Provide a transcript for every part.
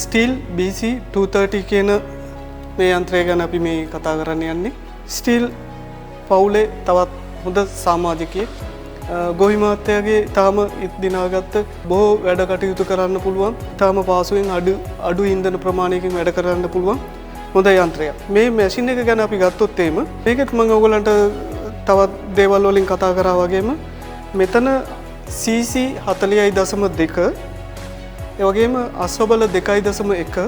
Steel BC 230 කියන මේ යන්ත්‍රය ගැන අපි මේ කතා කරන්න යන්නේ. ස්ටිල් පවුලේ තවත් හොඳ සමාජිකයෙක්. ගොවි මහත්තයාගේ තාම දිනාගත්ත බොහෝ වැඩ කටයුතු කරන්න පුළුවන්. තාම පාසුවෙන් අඩු ඉන්ධන ප්‍රමාණයකින් වැඩ කරන්න පුළුවන් හොඳ යන්ත්‍රයක්. මේ මැෂින් එක ගැන අපි ගත්තොත් එහෙම මේකත් මම ඔයගලන්ට තවත් දේවල් වලින් කතා කරා වගේම මෙතන cc 40.2 ඒ වගේම අශ්වබල 2.1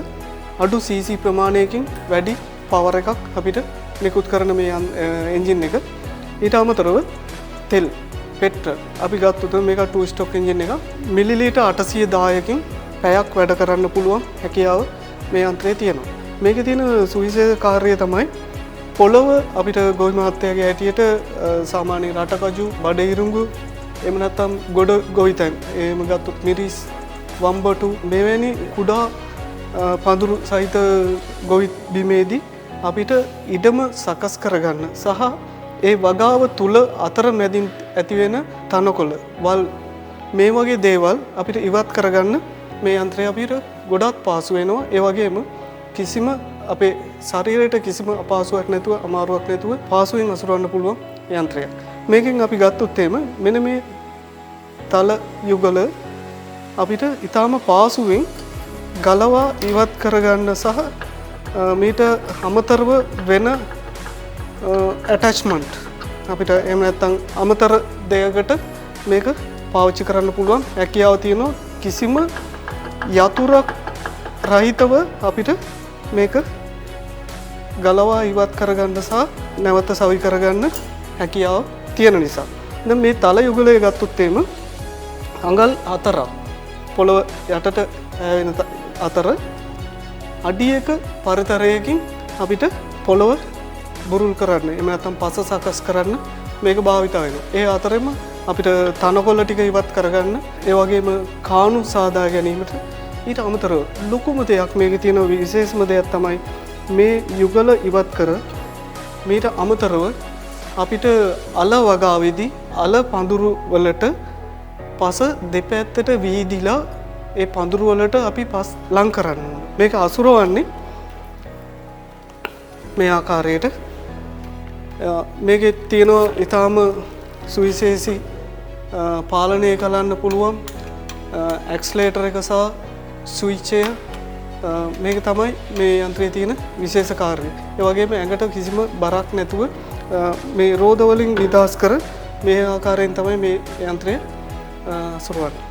අඩු cc ප්‍රමාණයකින් වැඩි පවර් එකක් අපිට නිකුත් කරන මේ එන්ජින් එක. ඊට අමතරව තෙල් පෙට්‍රල් අපි ගත්තොත් මේක 2 ස්ටොක් එන්ජින් එකක්. මිලිලීටර් 810කින් පැයක් වැඩ කරන්න පුළුවන් හැකියාව මේ යන්ත්‍රයේ තියෙනවා. මේකේ තියෙන සුවිශේෂ කාර්යය තමයි පොළව අපිට ගොවි මහත්තයාගේ හැටියට සාමාන්‍ය රටකජු බඩ ඉරුඟු එහෙම නැත්නම් ගොඩ ගොවිතැන් එහෙම ගත්තොත් මිරිස් වම්බටු මෙවැනි කුඩා පඳුරු සහිත ගොවි බිමේදී අපිට ඉඩම සකස් කරගන්න සහ ඒ වගාව තුල අතර මැදින් ඇතිවෙන තනකොළ වල් මේ වගේ දේවල් අපිට ඉවත් කරගන්න මේ යන්ත්‍රය අපිට ගොඩක් පාසු වෙනවා. ඒ වගේම කිසිම අපේ ශරීරයට කිසිම අපහසුයක් නැතුව අමාරුවක් නැතුව පාසුවෙන් අසුරවන්න පුළුවන් යන්ත්‍රයක්. මේකෙන් අපි ගත්තොත් එහෙම මෙන්න මේ තල යුගල අපිට ඊටාම පාසුවෙන් ගලවා ඉවත් කරගන්න සහ මීට අමතරව වෙන ඇටැච්මන්ට් අපිට එහෙම නැත්නම් අමතර දෙයකට මේක පාවිච්චි කරන්න පුළුවන් හැකියාව තියෙනවා. කිසිම යතුරක් රහිතව අපිට මේක ගලවා ඉවත් කරගන්න සහ නැවත සවි කරගන්න හැකියාව තියෙන නිසා. දැන් මේ තල යුගලය ගත්තොත් එහෙම අඟල් 4ක් පොළව යටට වෙන අතර අඩියක පරිතරයකින් අපිට පොළව බුරුල් කරන්න එහෙම නැත්නම් පස සකස් කරන්න මේක භාවිත වෙනවා. ඒ අතරෙම අපිට තනකොළ ටික ඉවත් කරගන්න ඒ වගේම කාණු සාදා ගැනීමට ඊට අමතරව ලොකුම දෙයක් මේකේ තියෙන විශේෂම දෙයක් තමයි මේ යුගල ඉවත් කර මීට අමතරව අපිට අල වගාවේදී අල පඳුරු වලට පස දෙපැත්තට වීදිලා ඒ පඳුරු වලට අපි පස් ලං කරන්න ඕන. මේක අසුරවන්නේ මේ ආකාරයට. මේකේ තියෙන ඊටාම සුවිශේෂී පාලනය කරන්න පුළුවන් ඇක්සලරේටර් එක සහ ස්විච් එක. මේක තමයි මේ යන්ත්‍රයේ තියෙන විශේෂ කාර්යය. ඒ වගේම ඇඟට කිසිම බරක් නැතුව මේ රෝද වලින් නිදහස් කර මේ ආකාරයෙන් තමයි මේ යන්ත්‍රය සුරවන්නේ.